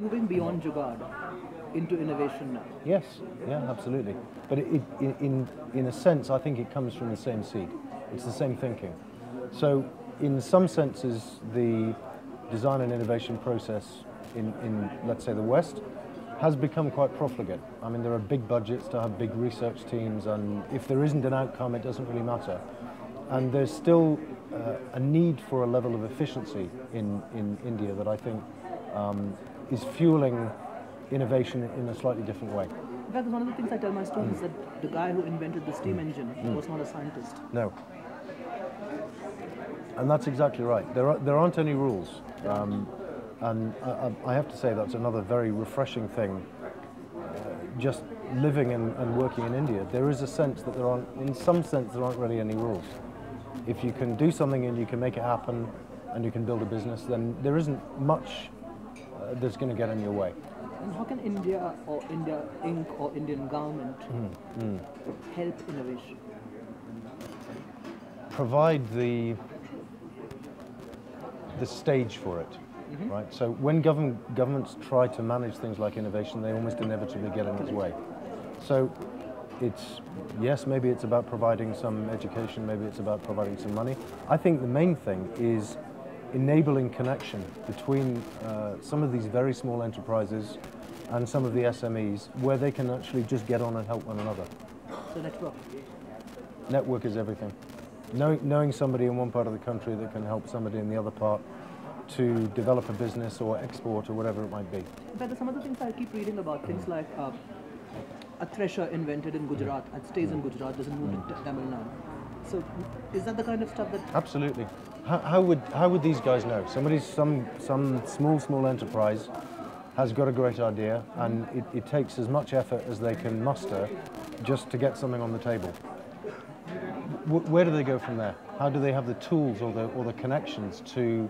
Moving beyond jugaad into innovation now. Yes, yeah, absolutely. But in a sense, I think it comes from the same seed. It's the same thinking. So in some senses, the design and innovation process in let's say, the West has become quite profligate. I mean, there are big budgets to have big research teams, and if there isn't an outcome, it doesn't really matter. And there's still a need for a level of efficiency in India that I think is fueling innovation in a slightly different way. In fact, one of the things I tell my students that the guy who invented the steam engine was not a scientist. No. And that's exactly right. There aren't any rules. And I have to say that's another very refreshing thing. Just living and working in India, there is a sense that in some sense, there aren't really any rules. If you can do something and you can make it happen and you can build a business, then there isn't much that's going to get in your way. And how can India or India Inc. or Indian government help innovation? Provide the stage for it, right? So when governments try to manage things like innovation, they almost inevitably get in its way. So yes, maybe it's about providing some education, maybe it's about providing some money. I think the main thing is enabling connection between some of these very small enterprises and some of the SMEs where they can actually just get on and help one another. So network. Network is everything. Knowing somebody in one part of the country that can help somebody in the other part to develop a business or export or whatever it might be. But some of the things I keep reading about, things like a thresher invented in Gujarat and stays in Gujarat, doesn't move to Tamil Nadu. So is that the kind of stuff that... Absolutely. How would these guys know? Some small enterprise has got a great idea, and it takes as much effort as they can muster just to get something on the table. Where do they go from there? How do they have the tools or the connections to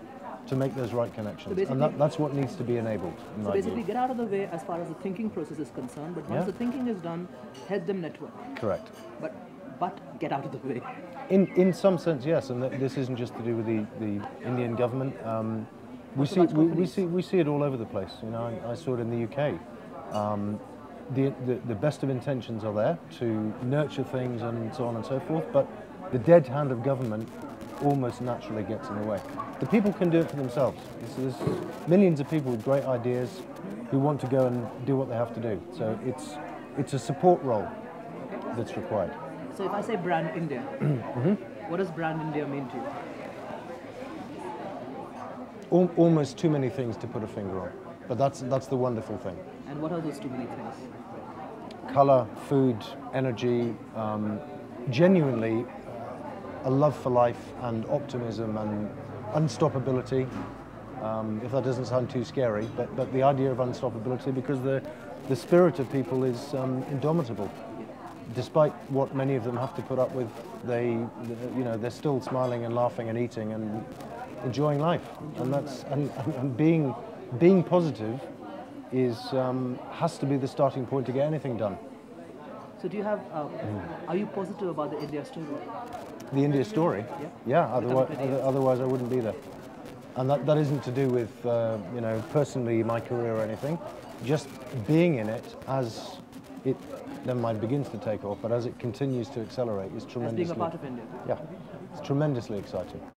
make those right connections? So and that's what needs to be enabled. So basically get out of the way as far as the thinking process is concerned, but once the thinking is done, help them network. Correct. But get out of the way. In some sense, yes, and this isn't just to do with the Indian government. We see it all over the place. You know, I saw it in the UK. The best of intentions are there to nurture things and so on and so forth, but the dead hand of government almost naturally gets in the way. The people can do it for themselves. There's millions of people with great ideas who want to go and do what they have to do. So it's a support role that's required. So if I say brand India, what does brand India mean to you? Almost too many things to put a finger on, but that's the wonderful thing. And what are those too many things? Color, food, energy, genuinely a love for life and optimism and unstoppability. If that doesn't sound too scary, but the idea of unstoppability, because the spirit of people is indomitable. Despite what many of them have to put up with, they're still smiling and laughing and eating and enjoying life. And being positive has to be the starting point to get anything done. So do you have, are you positive about the India story? The India story? Yeah, otherwise I wouldn't be there. And that isn't to do with, personally my career or anything. Just being in it as it then might begins to take off, but as it continues to accelerate, it's tremendously... As being a part of India? Yeah, it's tremendously exciting.